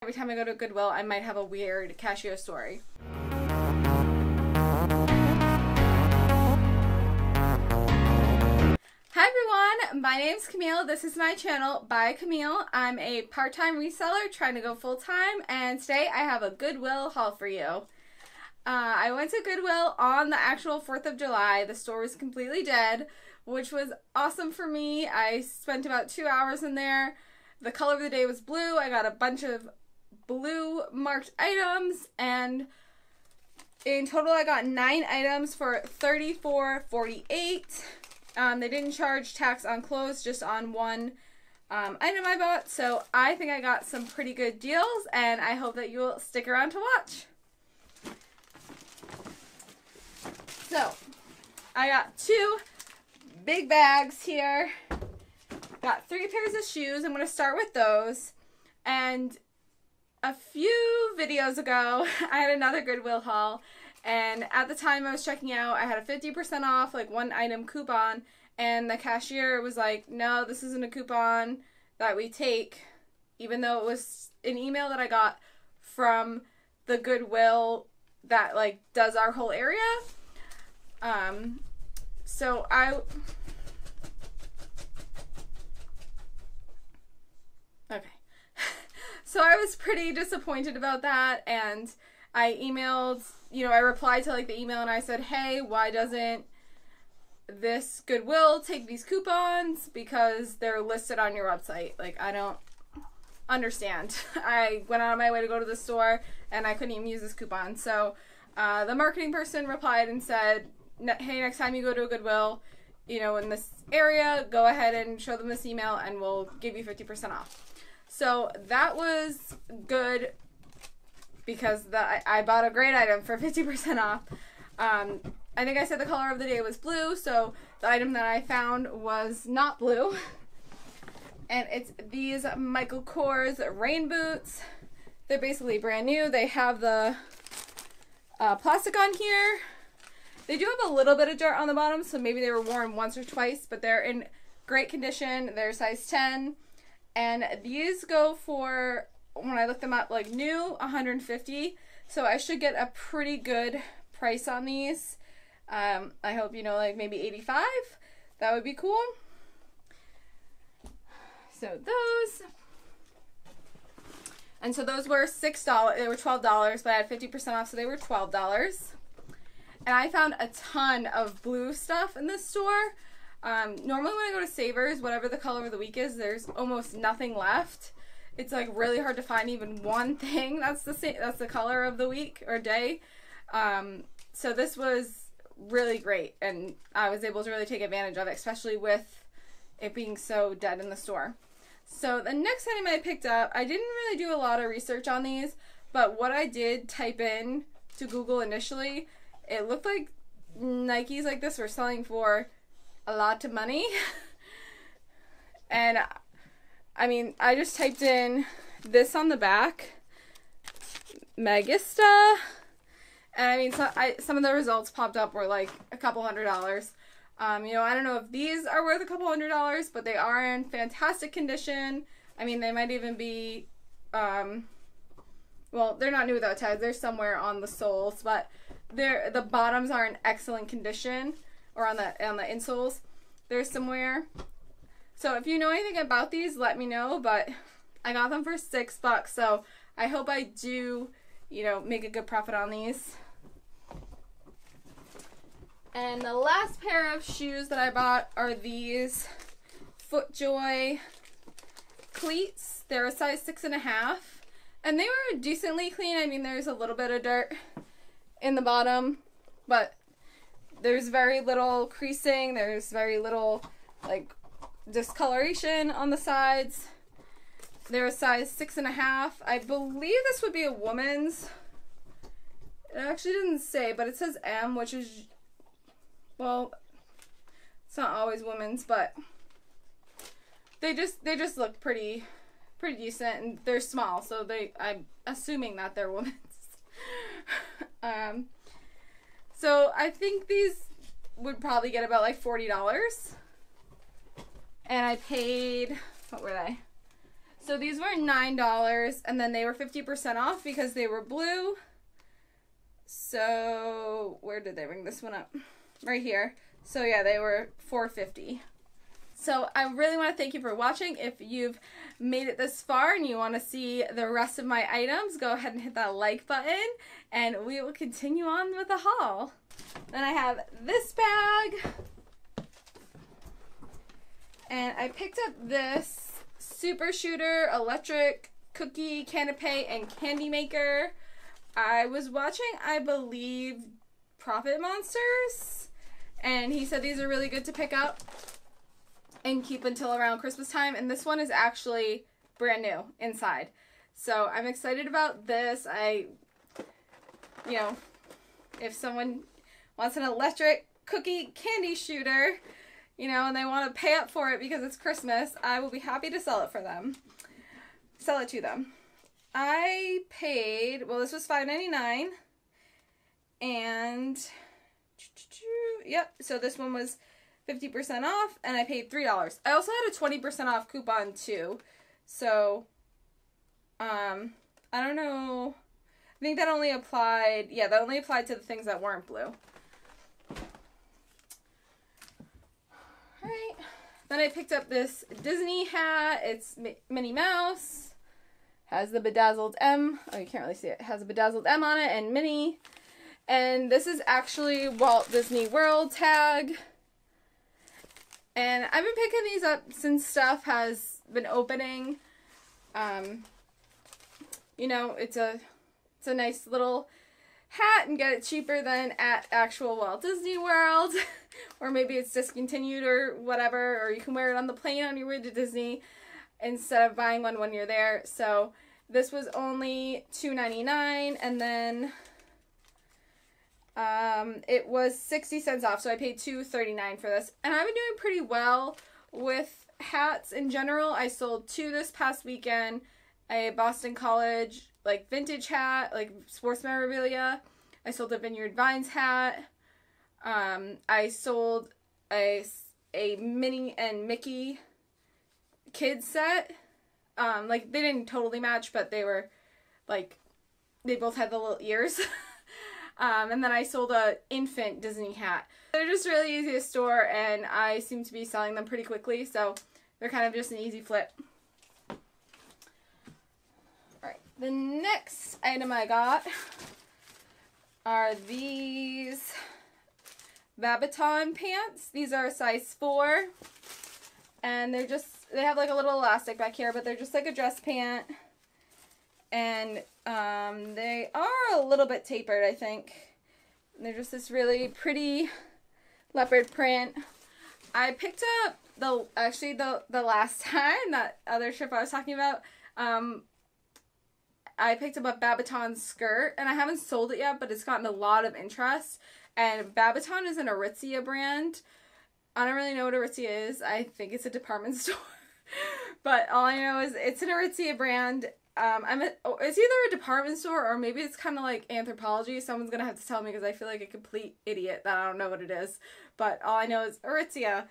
Every time I go to Goodwill, I might have a weird cashier story. Hi everyone, my name's Camille. This is my channel, By Camille. I'm a part-time reseller trying to go full-time, and today I have a Goodwill haul for you. I went to Goodwill on the actual 4th of July. The store was completely dead, which was awesome for me. I spent about 2 hours in there. The color of the day was blue. I got a bunch of blue marked items, and in total I got 9 items for $34.48. They didn't charge tax on clothes, just on one item I bought, so I think I got some pretty good deals, and I hope that you'll stick around to watch. So, I got 2 big bags here. Got 3 pairs of shoes. I'm going to start with those. And a few videos ago, I had another Goodwill haul, and at the time I was checking out, I had a 50% off, like, one item coupon, and the cashier was like, no, this isn't a coupon that we take, even though it was an email that I got from the Goodwill that, like, does our whole area. So So I was pretty disappointed about that, and I emailed, I replied to like the email and I said, hey, why doesn't this Goodwill take these coupons, because they're listed on your website? Like, I don't understand. I went out of my way to go to the store and I couldn't even use this coupon. So the marketing person replied and said, hey, next time you go to a Goodwill, in this area, go ahead and show them this email and we'll give you 50% off. So that was good, because I bought a great item for 50% off. I think I said the color of the day was blue, so the item that I found was not blue. And it's these Michael Kors rain boots. They're basically brand new. They have the plastic on here. They do have a little bit of dirt on the bottom, so maybe they were worn once or twice, but they're in great condition. They're size 10. And these go for, when I looked them up, like new, $150. So I should get a pretty good price on these. I hope, like maybe $85. That would be cool. So those. And so those were $6. They were $12, but I had 50% off, so they were $12. And I found a ton of blue stuff in this store. Normally when I go to Savers, whatever the color of the week is, there's almost nothing left. It's like really hard to find even one thing that's the color of the week or day. So this was really great, and I was able to really take advantage of it, especially with it being so dead in the store. So the next item I picked up, I didn't really do a lot of research on these, but what I did type in to Google initially, it looked like Nikes like this were selling for a lot of money. And I mean, I just typed in this on the back, Megista, and I mean, some of the results popped up were like a couple $100. I don't know if these are worth a couple $100, but they are in fantastic condition. I mean, they might even be, well, they're not new without tags. They're somewhere on the soles, but the bottoms are in excellent condition, or on the insoles. They're somewhere. So if you know anything about these, let me know, but I got them for $6, so I hope I do, make a good profit on these. And the last pair of shoes that I bought are these Joy Cleats. They're a size 6.5, and they were decently clean. I mean, there's a little bit of dirt in the bottom, but there's very little creasing. There's very little, like, discoloration on the sides. They're a size 6.5. I believe this would be a woman's. It actually didn't say, but it says M, which is, well, it's not always women's, but they just look pretty decent, and they're small, so I'm assuming that they're women's. So I think these would probably get about like $40. And I paid, what were they? So these were $9, and then they were 50% off because they were blue. So where did they bring this one up? Right here. So yeah, they were $4.50. So I really want to thank you for watching. If you've made it this far and you want to see the rest of my items, go ahead and hit that like button, and we will continue on with the haul. Then I have this bag, and I picked up this Super Shooter electric cookie canape and candy maker. I was watching, I believe, Profit Monsters, and he said these are really good to pick up and keep until around Christmas time, and this one is actually brand new inside. So I'm excited about this. You know, if someone wants an electric cookie candy shooter, you know, and they want to pay up for it because it's Christmas, I will be happy to sell it for them. Sell it to them. I paid, well, this was $5.99, and yep, so this one was 50% off, and I paid $3. I also had a 20% off coupon too, so I don't know, I think that only applied, yeah, that only applied to the things that weren't blue. Alright, then I picked up this Disney hat. It's Minnie Mouse, has the bedazzled M, oh, you can't really see it, has a bedazzled M on it, and Minnie, and this is actually Walt Disney World tag. And I've been picking these up since stuff has been opening. You know, it's a nice little hat, and get it cheaper than at actual Walt Disney World. Or maybe it's discontinued or whatever, or you can wear it on the plane on your way to Disney instead of buying one when you're there. So this was only $2.99, and then it was 60 cents off, so I paid $2.39 for this. And I've been doing pretty well with hats in general. I sold 2 this past weekend, a Boston College, like, vintage hat, like, sports memorabilia. I sold a Vineyard Vines hat. I sold a Minnie and Mickey kids set. Like, they didn't totally match, but they were, like, they both had the little ears. And then I sold a infant Disney hat. They're just really easy to store, and I seem to be selling them pretty quickly, so they're kind of just an easy flip. Alright, the next item I got are these Babiton Pants. These are a size 4, and they have like a little elastic back here, but they're just like a dress pant. And they are a little bit tapered, I think. They're just this really pretty leopard print. I picked up the last time, that other trip I was talking about, I picked up a Babiton Skirt, and I haven't sold it yet, but it's gotten a lot of interest. And Babiton is an Aritzia brand. I don't really know what Aritzia is. I think it's a department store. But all I know is it's an Aritzia brand. It's either a department store or maybe it's kind of like Anthropologie. Someone's gonna have to tell me because I feel like a complete idiot that I don't know what it is. But all I know is Aritzia.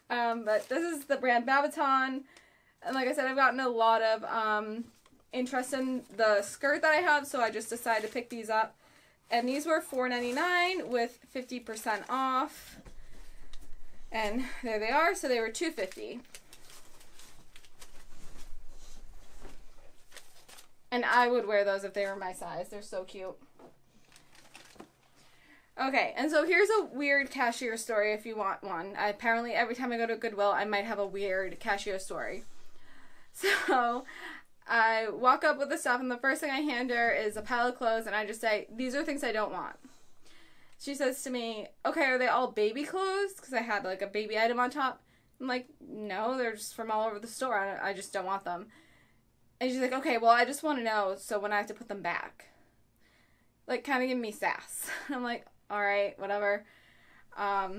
But this is the brand Babiton. And like I said, I've gotten a lot of interest in the skirt that I have, so I just decided to pick these up. And these were $4.99 with 50% off. And there they are, so they were $2.50. And I would wear those if they were my size. They're so cute. Okay, and so here's a weird cashier story if you want one. Apparently every time I go to Goodwill, I might have a weird cashier story. So I walk up with the stuff, and the first thing I hand her is a pile of clothes, and I just say, these are things I don't want. She says to me, okay, are they all baby clothes? Because I had like a baby item on top. I'm like, no, they're just from all over the store. I just don't want them. And she's like, okay, well, I just want to know, so when I have to put them back. Like, kind of giving me sass. I'm like, alright, whatever. I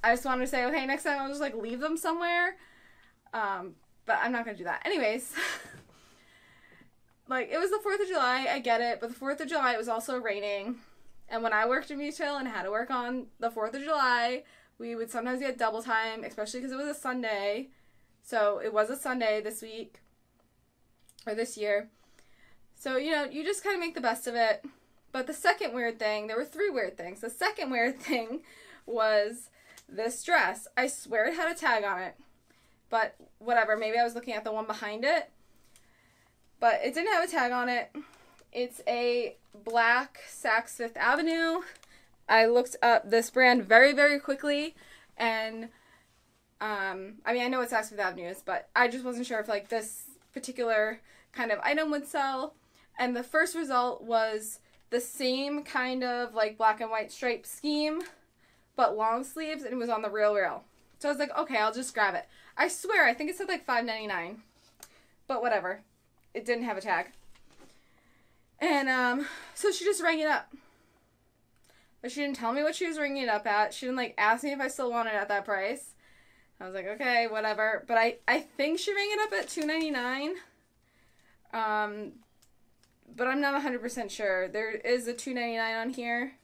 just wanted to say, okay, next time I'll just, like, leave them somewhere. But I'm not going to do that. Anyways. Like, it was the 4th of July, I get it, but the 4th of July, it was also raining. And when I worked in retail and had to work on the 4th of July, we would sometimes get double time, especially because it was a Sunday. So it was a Sunday this week, or this year. So, you know, you just kind of make the best of it. But the second weird thing, there were 3 weird things. The second weird thing was this dress. I swear it had a tag on it. But whatever, maybe I was looking at the one behind it. But it didn't have a tag on it. It's a black Saks Fifth Avenue. I looked up this brand very, very quickly. And, I mean, I know what Saks Fifth Avenue is, but I just wasn't sure if, like, this particular kind of item would sell. And the first result was the same kind of like black and white stripe scheme, but long sleeves, and it was on the Real. So I was like, okay, I'll just grab it. I swear, I think it said like $5.99, but whatever. It didn't have a tag. And so she just rang it up. But she didn't tell me what she was ringing it up at. She didn't like ask me if I still wanted it at that price. I was like, okay, whatever. But I think she rang it up at $2.99. But I'm not 100% sure. There is a $2.99 on here,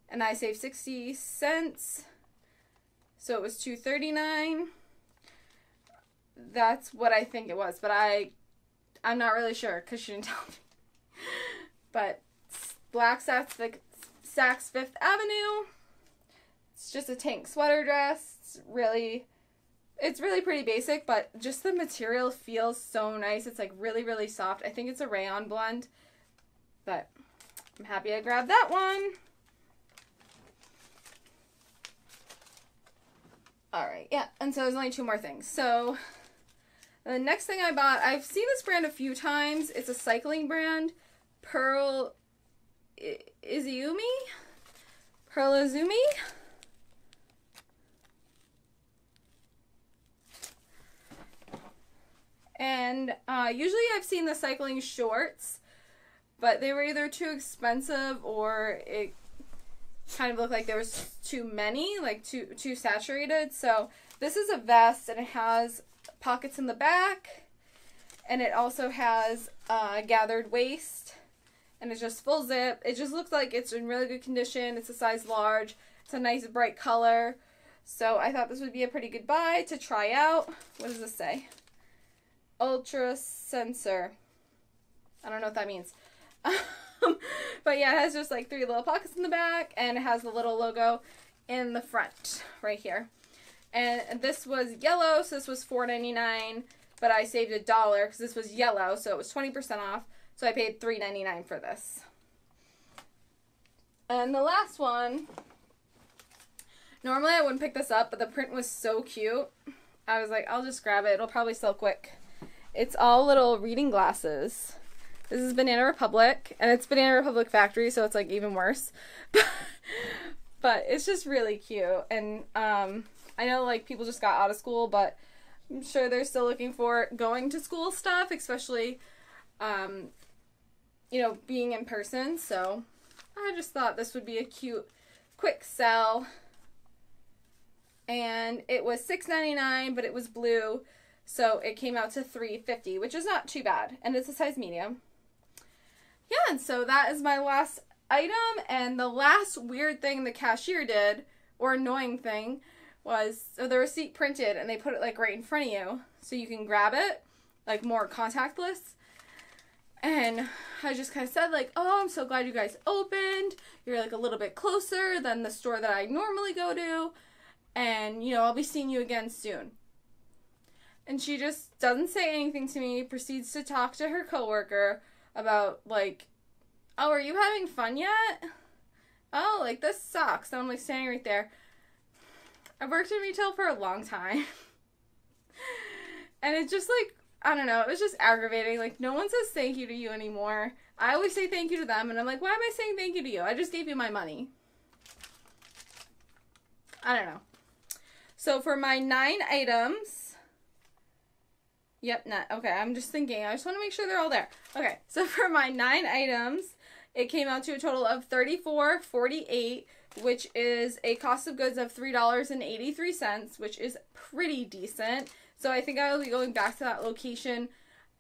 and I saved 60 cents, so it was $2.39. That's what I think it was, but I'm not really sure because she didn't tell me. But black Saks Fifth Avenue. It's just a tank sweater dress. It's really pretty basic, but just the material feels so nice. It's like really, really soft. I think it's a rayon blend, but I'm happy I grabbed that one. Alright, yeah, and so there's only 2 more things. So the next thing I bought, I've seen this brand a few times. It's a cycling brand, Pearl Izumi? And usually I've seen the cycling shorts, but they were either too expensive or it kind of looked like there was too many, like too saturated. So this is a vest, and it has pockets in the back, and it also has a gathered waist, and it's just full zip. It just looks like it's in really good condition. It's a size large. It's a nice bright color. So I thought this would be a pretty good buy to try out. What does this say? Ultra sensor. I don't know what that means. But yeah, it has just like 3 little pockets in the back, and it has the little logo in the front right here. And this was yellow, so this was $4.99, but I saved $1 because this was yellow, so it was 20% off. So I paid $3.99 for this. And the last one, normally I wouldn't pick this up, but the print was so cute. I was like, I'll just grab it. It'll probably sell quick. It's all little reading glasses. This is Banana Republic, and it's Banana Republic Factory, so it's like even worse. But it's just really cute. And I know like people just got out of school, but I'm sure they're still looking for going to school stuff, especially you know, being in person. So I just thought this would be a cute quick sell. And it was $6.99, but it was blue, so it came out to $3.50, which is not too bad, and it's a size medium. Yeah, and so that is my last item, and the last weird thing the cashier did, or annoying thing, was, so the receipt printed, and they put it like right in front of you, so you can grab it, like more contactless. And I just kind of said like, oh, I'm so glad you guys opened. You're like a little bit closer than the store that I normally go to. And, you know, I'll be seeing you again soon. And she just doesn't say anything to me, proceeds to talk to her coworker about, like, oh, are you having fun yet? Oh, like, this sucks. And I'm, like, standing right there. I've worked in retail for a long time. And it just, like, I don't know, it was just aggravating. Like, no one says thank you to you anymore. I always say thank you to them, and I'm like, why am I saying thank you to you? I just gave you my money. I don't know. So for my 9 items, yep, not, okay, I'm just thinking, I just want to make sure they're all there. Okay, so for my 9 items, it came out to a total of $34.48, which is a cost of goods of $3.83, which is pretty decent. So I think I will be going back to that location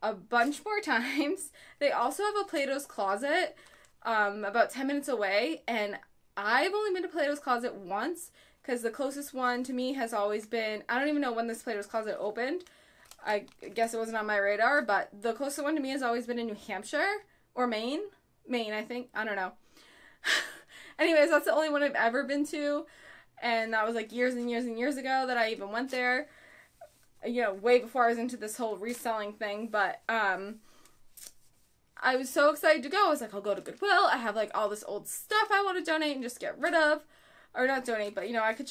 a bunch more times. They also have a Plato's Closet about 10 minutes away, and I've only been to Plato's Closet once, because the closest one to me has always been, I don't even know when this Plato's Closet opened. I guess it wasn't on my radar, but the closest one to me has always been in New Hampshire or Maine. Maine, I think. I don't know. Anyways, that's the only one I've ever been to, and that was like years and years and years ago that I even went there. You know, way before I was into this whole reselling thing, but I was so excited to go. I was like, I'll go to Goodwill. I have like all this old stuff I want to donate and just get rid of. Or not donate, but you know, I could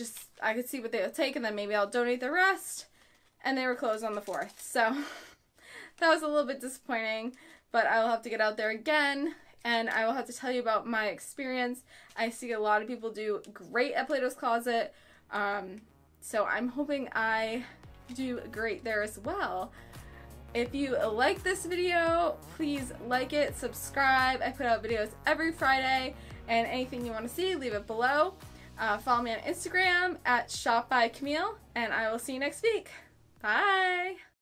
see what they'll take and then maybe I'll donate the rest. And they were closed on the 4th. So that was a little bit disappointing, but I will have to get out there again and I will have to tell you about my experience. I see a lot of people do great at Plato's Closet. So I'm hoping I do great there as well. If you like this video, please like it, subscribe. I put out videos every Friday, and anything you want to see, leave it below. Follow me on Instagram at shopbycamille, and I will see you next week. Bye!